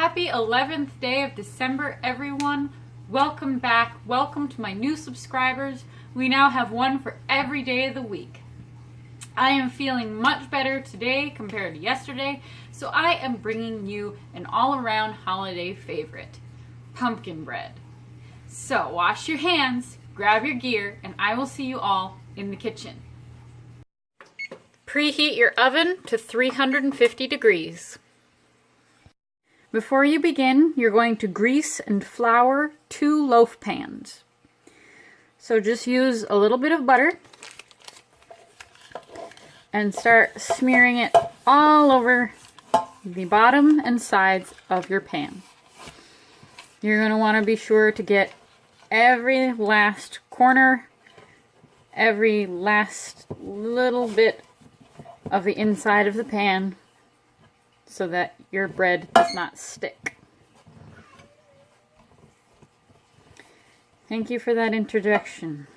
Happy 11th day of December, everyone. Welcome back. Welcome to my new subscribers. We now have one for every day of the week. I am feeling much better today compared to yesterday, so I am bringing you an all-around holiday favorite, pumpkin bread. So wash your hands, grab your gear, and I will see you all in the kitchen. Preheat your oven to 350 degrees. Before you begin, you're going to grease and flour 2 loaf pans. So just use a little bit of butter and start smearing it all over the bottom and sides of your pan. You're going to want to be sure to get every last corner, every last little bit of the inside of the pan, so that your bread does not stick. Thank you for that interjection.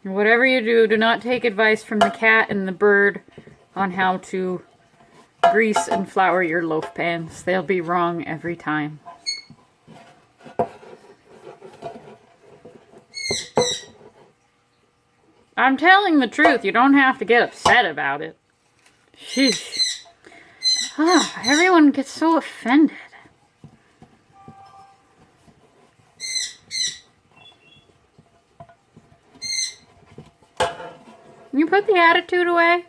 Whatever you do, do not take advice from the cat and the bird on how to grease and flour your loaf pans. They'll be wrong every time. I'm telling the truth. You don't have to get upset about it. Sheesh. Everyone gets so offended. Can you put the attitude away?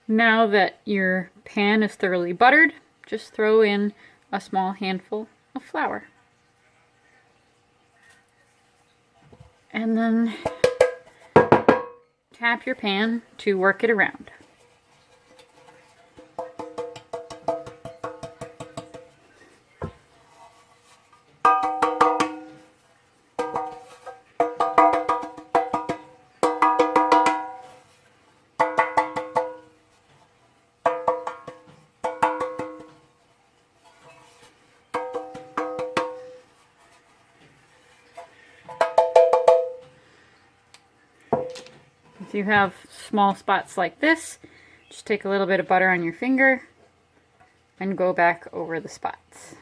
Now that your pan is thoroughly buttered, just throw in a small handful of flour. And then tap your pan to work it around. If you have small spots like this, just take a little bit of butter on your finger and go back over the spots.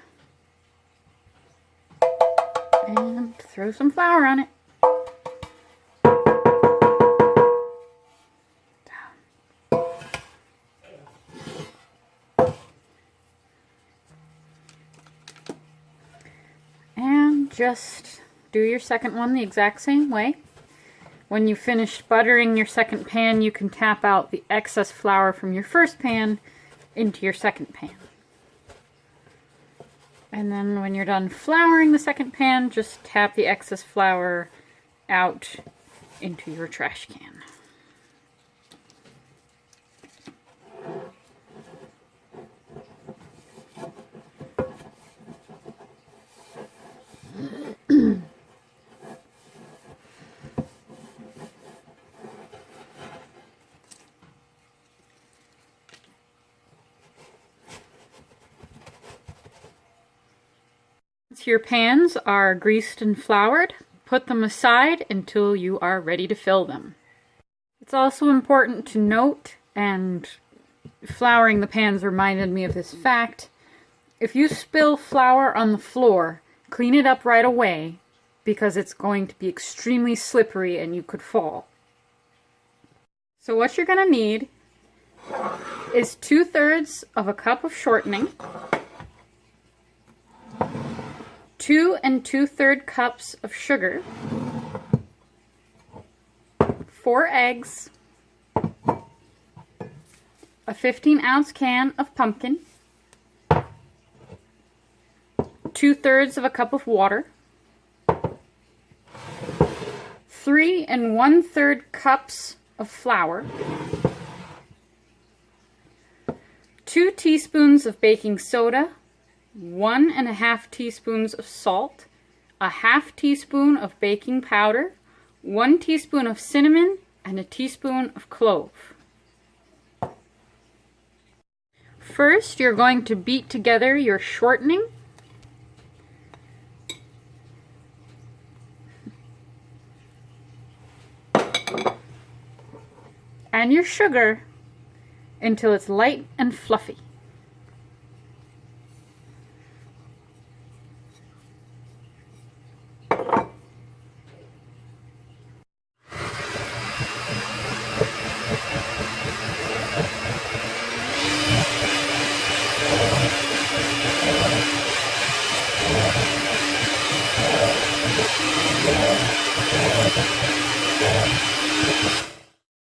And throw some flour on it. And just do your second one the exact same way. When you finish buttering your second pan, you can tap out the excess flour from your first pan into your second pan. And then when you're done flouring the second pan, just tap the excess flour out into your trash can. Once your pans are greased and floured, put them aside until you are ready to fill them. It's also important to note, and flouring the pans reminded me of this fact, if you spill flour on the floor, clean it up right away because it's going to be extremely slippery and you could fall. So what you're going to need is 2/3 of a cup of shortening, 2 2/3 cups of sugar, 4 eggs, a 15-ounce can of pumpkin, 2/3 of a cup of water, 3 1/3 cups of flour, 2 teaspoons of baking soda, 1 1/2 teaspoons of salt, a 1/2 teaspoon of baking powder, 1 teaspoon of cinnamon, and a teaspoon of clove. First, you're going to beat together your shortening and your sugar until it's light and fluffy.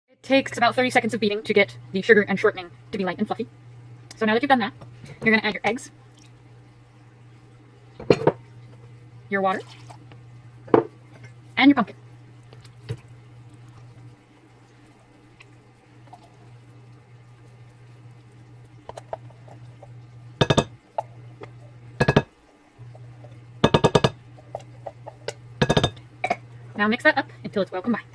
It takes about 30 seconds of beating to get the sugar and shortening to be light and fluffy. So now that you've done that, you're going to add your eggs, your water, and your pumpkin. Now mix that up until it's well combined.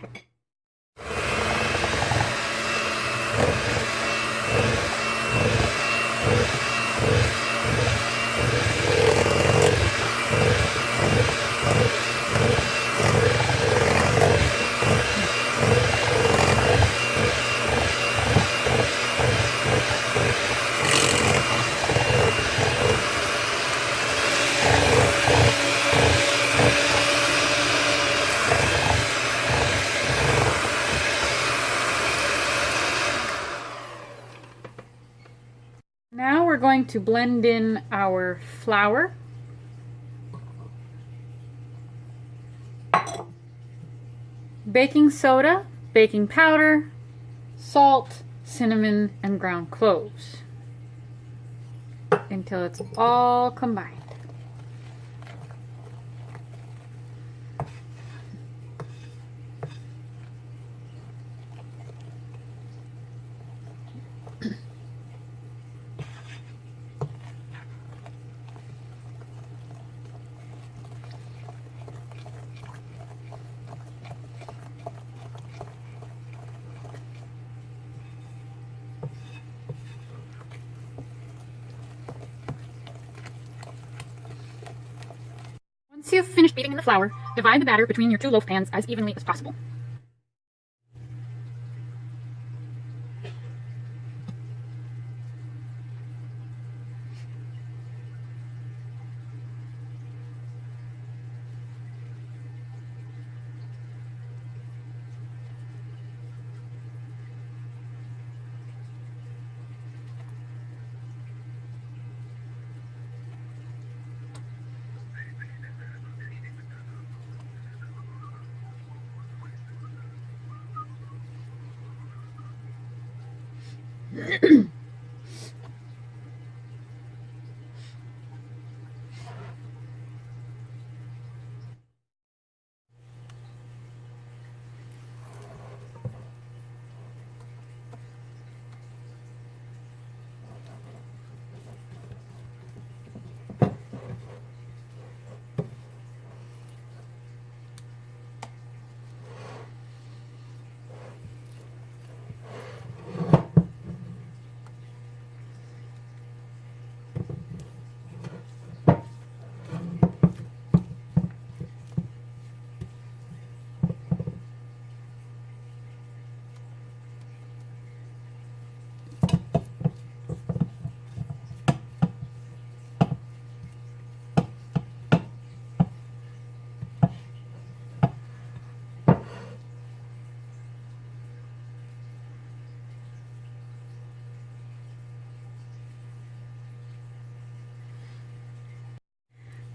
Now we're going to blend in our flour, baking soda, baking powder, salt, cinnamon, and ground cloves until it's all combined. Once you've finished beating in the flour, divide the batter between your 2 loaf pans as evenly as possible.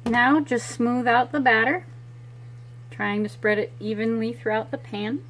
Now just smooth out the batter, trying to spread it evenly throughout the pan.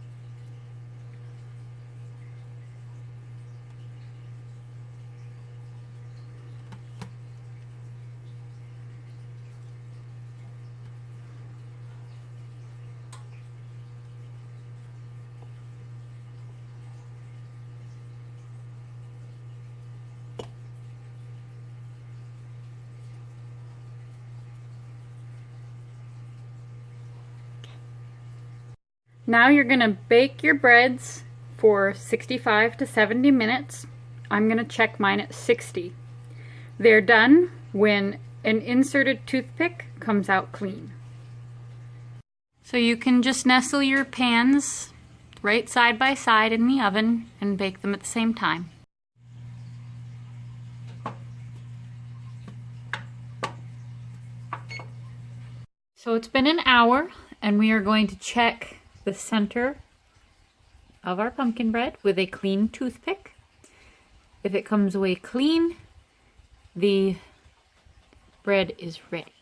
Now you're going to bake your breads for 65 to 70 minutes. I'm going to check mine at 60. They're done when an inserted toothpick comes out clean. So you can just nestle your pans right side by side in the oven and bake them at the same time. So it's been an hour and we are going to check the center of our pumpkin bread with a clean toothpick. If it comes away clean, the bread is ready.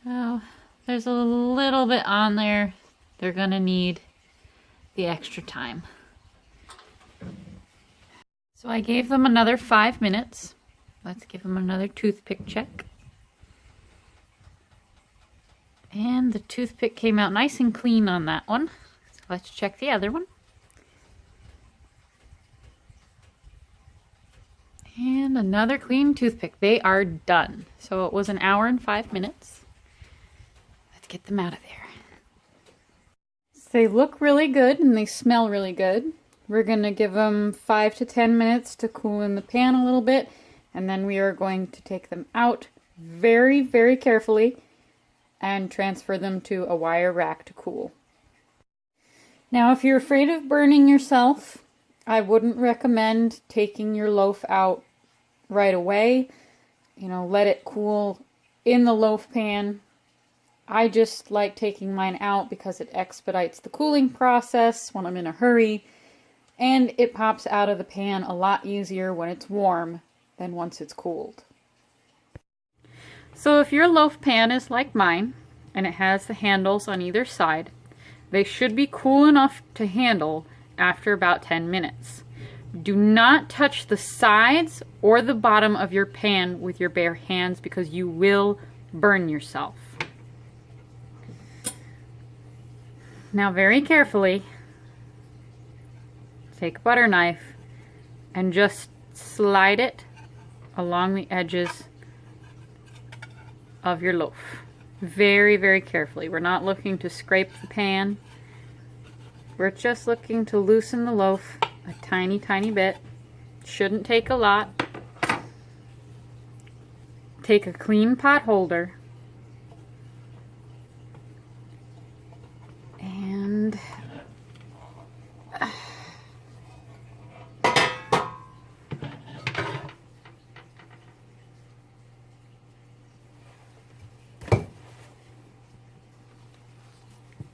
Oh, there's a little bit on there. They're gonna need the extra time. So I gave them another 5 minutes. Let's give them another toothpick check. And the toothpick came out nice and clean on that one. So let's check the other one. And another clean toothpick. They are done. So it was an hour and 5 minutes. Let's get them out of there. So they look really good and they smell really good. We're going to give them 5 to 10 minutes to cool in the pan a little bit. And then we are going to take them out very, very carefully and transfer them to a wire rack to cool. Now, if you're afraid of burning yourself, I wouldn't recommend taking your loaf out right away. You know, let it cool in the loaf pan. I just like taking mine out because it expedites the cooling process when I'm in a hurry, and it pops out of the pan a lot easier when it's warm than once it's cooled. So if your loaf pan is like mine, and it has the handles on either side, they should be cool enough to handle after about 10 minutes. Do not touch the sides or the bottom of your pan with your bare hands because you will burn yourself. Now very carefully, take a butter knife and just slide it along the edges of your loaf. Very, very carefully. We're not looking to scrape the pan. We're just looking to loosen the loaf a tiny, tiny bit. Shouldn't take a lot. Take a clean pot holder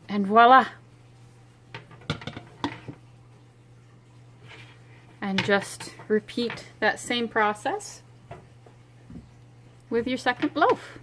and voila! And just repeat that same process with your second loaf.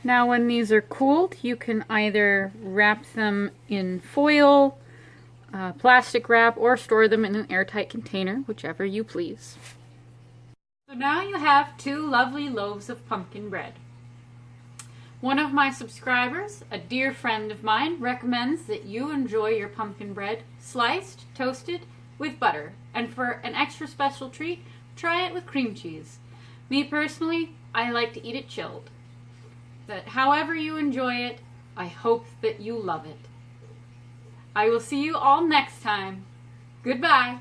Now when these are cooled, you can either wrap them in foil, plastic wrap, or store them in an airtight container, whichever you please. So now you have 2 lovely loaves of pumpkin bread. One of my subscribers, a dear friend of mine, recommends that you enjoy your pumpkin bread sliced, toasted, with butter. And for an extra special treat, try it with cream cheese. Me personally, I like to eat it chilled. But however you enjoy it, I hope that you love it. I will see you all next time. Goodbye.